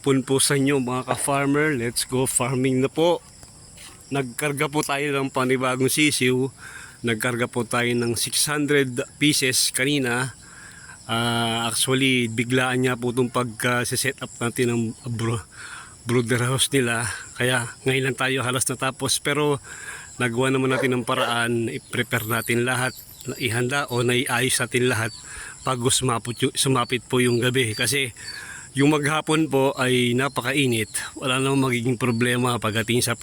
hapon po sa inyo mga ka-farmer. Let's go farming na po. Nagkarga po tayo ng panibagong sisiw. Nagkarga po tayo ng 600 pieces kanina. Actually, biglaan niya po itong pag-set up natin ng brooder house nila. Kaya ngayon lang tayo halos natapos. Pero nagawa naman natin ng paraan. I-prepare natin lahat. Ihanda o naiayos natin lahat bago sumapit po yung gabi. Kasi yung maghapon po ay napakainit. Wala namang magiging problema pagdating sa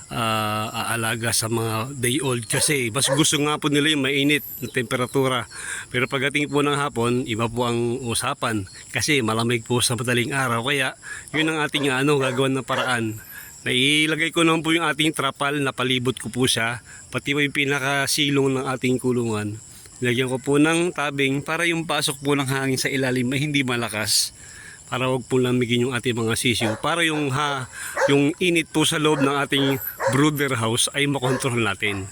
aalaga sa mga day old. Kasi mas gusto nga po nila yung mainit na temperatura. Pero pagdating po ng hapon, iba po ang usapan. Kasi malamig po sa madaling araw. Kaya yun ang ating gagawin na paraan. Nailagay ko naman po yung ating trapal, napalibot ko po siya. Pati po yung pinakasilong ng ating kulungan. Nilagyan ko po ng tabing para yung pasok po ng hangin sa ilalim ay hindi malakas. Para wag po lamigin yung ating mga sisiw. Para yung init po sa loob ng ating brooder house ay makontrol natin.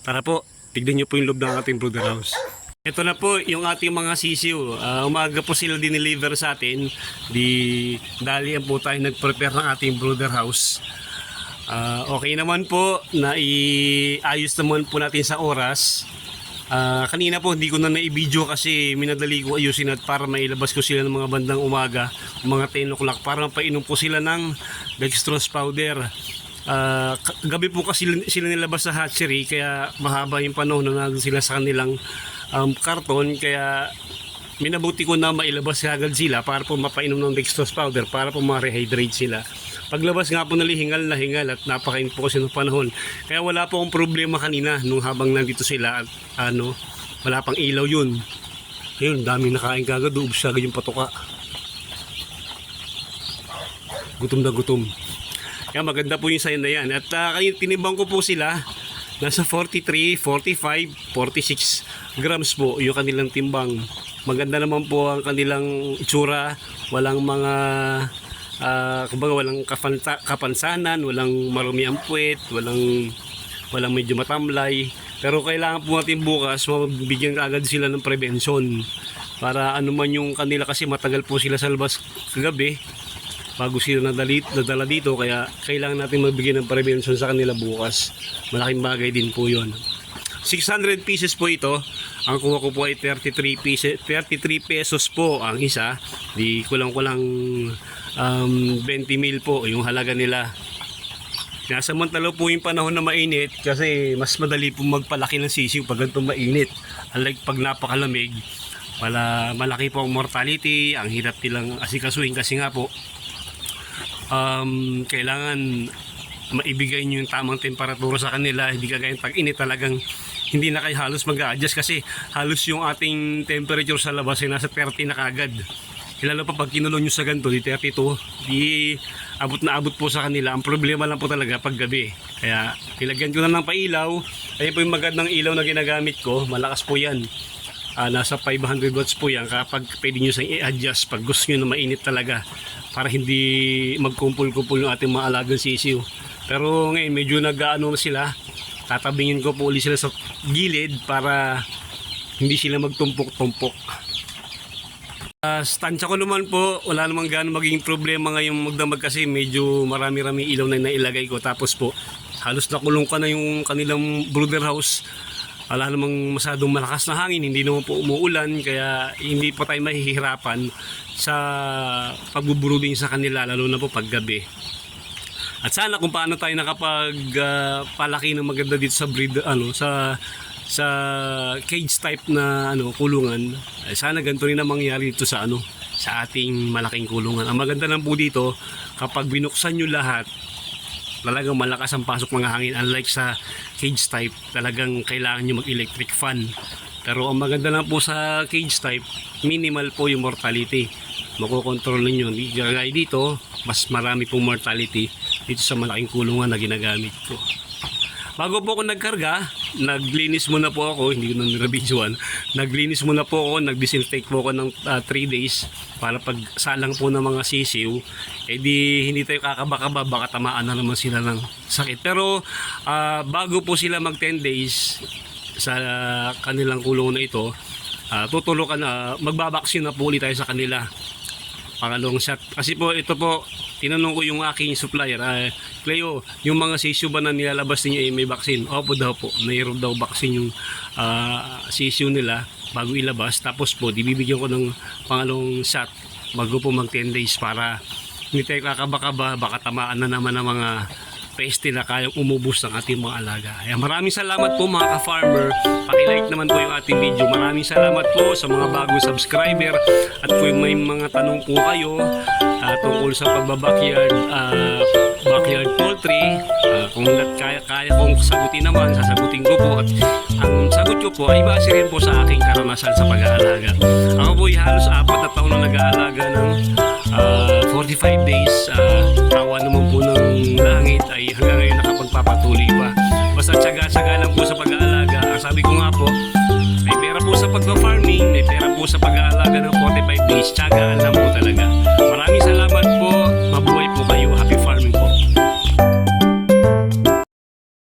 Tara po, tignan nyo po yung loob ng ating brooder house. Ito na po yung ating mga sisiw. Umaga po sila dineliver sa atin. Dalian po tayo nag-prepare ng ating brooder house. Okay naman po, naiayos naman po natin sa oras. Kanina po hindi ko na na-video kasi minadali ko ayusin at para mailabas ko sila ng mga bandang umaga, mga 10 o'clock para mapainom po sila ng dextrose powder. Gabi po kasi sila nilabas sa hatchery kaya mahaba yung panahon na nandun sila sa kanilang karton, kaya minabuti ko na mailabas agad sila para po mapainom ng dextrose powder para po ma-rehydrate sila. Paglabas nga po hingal na hingal at napakainit po kasi ng panahon. Kaya wala po akong problema kanina nung habang nandito sila at wala pang ilaw yun. Ayun, daming nakain kagad, ubos agad yung patuka. Gutom na gutom. Kaya maganda po yung sign na yan. At kanina tinimbang ko po sila. Nasa 43, 45, 46 grams po yung kanilang timbang. Maganda naman po ang kanilang itsura. Walang mga kumbaga walang kapansanan, walang marumi ang puwet, walang medyo matamlay. Pero kailangan po natin bukas mabigyan agad sila ng prevention para man yung kanila, kasi matagal po sila sa labas kagabi bago sila nadala dito, kaya kailangan natin magbigyan ng prevention sa kanila bukas. Malaking bagay din po yon. 600 pieces po ito. Ang kuha ko po ay 33 pesos po ang isa. Di kulang-kulang 20 mil po yung halaga nila. Nasamantala po yung panahon na mainit kasi mas madali po magpalaki ng sisiw pag ganito mainit. Unlike pag napakalamig, malaki po ang mortality, ang hirap nilang asikasuhin kasi nga po kailangan maibigay nyo yung tamang temperatura sa kanila. Hindi kagaya pag init talagang hindi na kayo halos mag-a-adjust kasi halos yung ating temperature sa labas ay nasa 30 na kagad. Lalo pa pag kinulong nyo sa ganito, di 32, di abot na abot po sa kanila. Ang problema lang po talaga pag gabi. Kaya ilagyan ko na ng pailaw. Ayan po yung magandang ilaw na ginagamit ko. Malakas po yan. Nasa 500 watts po yan. Kapag pwede nyo sa i-adjust pag gusto nyo na mainit talaga, para hindi magkumpul-kumpul yung ating mga alagang sisiw. Pero ngayon medyo nag-ano na sila. Tatabingin ko po ulit sila sa gilid para hindi sila magtumpok-tumpok. Stansya ko naman po, wala namang gano'ng magiging problema ngayong magdamag kasi medyo marami-rami ilaw na nailagay ko. Tapos po halos nakulong ka na yung kanilang brooder house. Wala namang masyadong malakas na hangin, hindi naman po umuulan, kaya hindi po tayo mahihirapan sa pagbubruding sa kanila, lalo na po pag gabi. At sana kung paano tayo nakapagpalaki ng maganda dito sa sa cage type na kulungan, sana ganito rin ang mangyari dito sa sa ating malaking kulungan. Ang maganda lang po dito, kapag binuksan nyo lahat, talagang malakas ang pasok mga hangin. Unlike sa cage type, talagang kailangan nyo mag-electric fan. Pero ang maganda lang po sa cage type, minimal po yung mortality. Makokontrol ninyo. Hindi kagaya dito, mas marami pong mortality dito sa malaking kulungan na ginagamit ko. Bago po ako nagkarga, naglinis muna po ako, hindi ko na nirabidyoan. Naglinis muna po ako, nag-disinfect po ako ng 3 days para pag salang po ng mga sisiw, hindi tayo kakaba-kaba, baka tamaan na naman sila ng sakit. Pero bago po sila mag 10 days sa kanilang kulungan na ito, tutulukan na, magbabaksin na po ulit tayo sa kanila. pangalawang shot. Kasi po ito po, tinanong ko yung aking supplier, Cleo, yung mga sisyo ba na nilalabas niyo may vaccine? Opo daw po, mayroon daw vaccine yung sisyo nila bago ilabas. Tapos po, bibigyan ko ng pangalawang shot bago po mag 10 days para hindi tayo kakaba-kaba, baka tamaan na naman ng mga peste na kayang umubos ng ating mga alaga. Kaya maraming salamat po mga ka-farmer. Paki-like naman po yung ating video. Maraming salamat po sa mga bagong subscriber. At kung may mga tanong po kayo tungkol sa pagbabackyard backyard poultry, kung kaya kong sagutin naman, sasagutin ko po. At ang sagot ko po ay base rin po sa aking karanasan sa pag-aalaga. Ako po ay halos 4 na taon na nag-aalaga ng 45 days. Tawa naman po ng langit ay hanggang ngayon nakapagpapatuloy pa. Basta tsaga-tsaga lang po sa pag-aalaga. Ang sabi ko nga po, may pera po sa pag-farming, may pera po sa pag-aalaga ng 45 days. Tsagaan lang po talaga.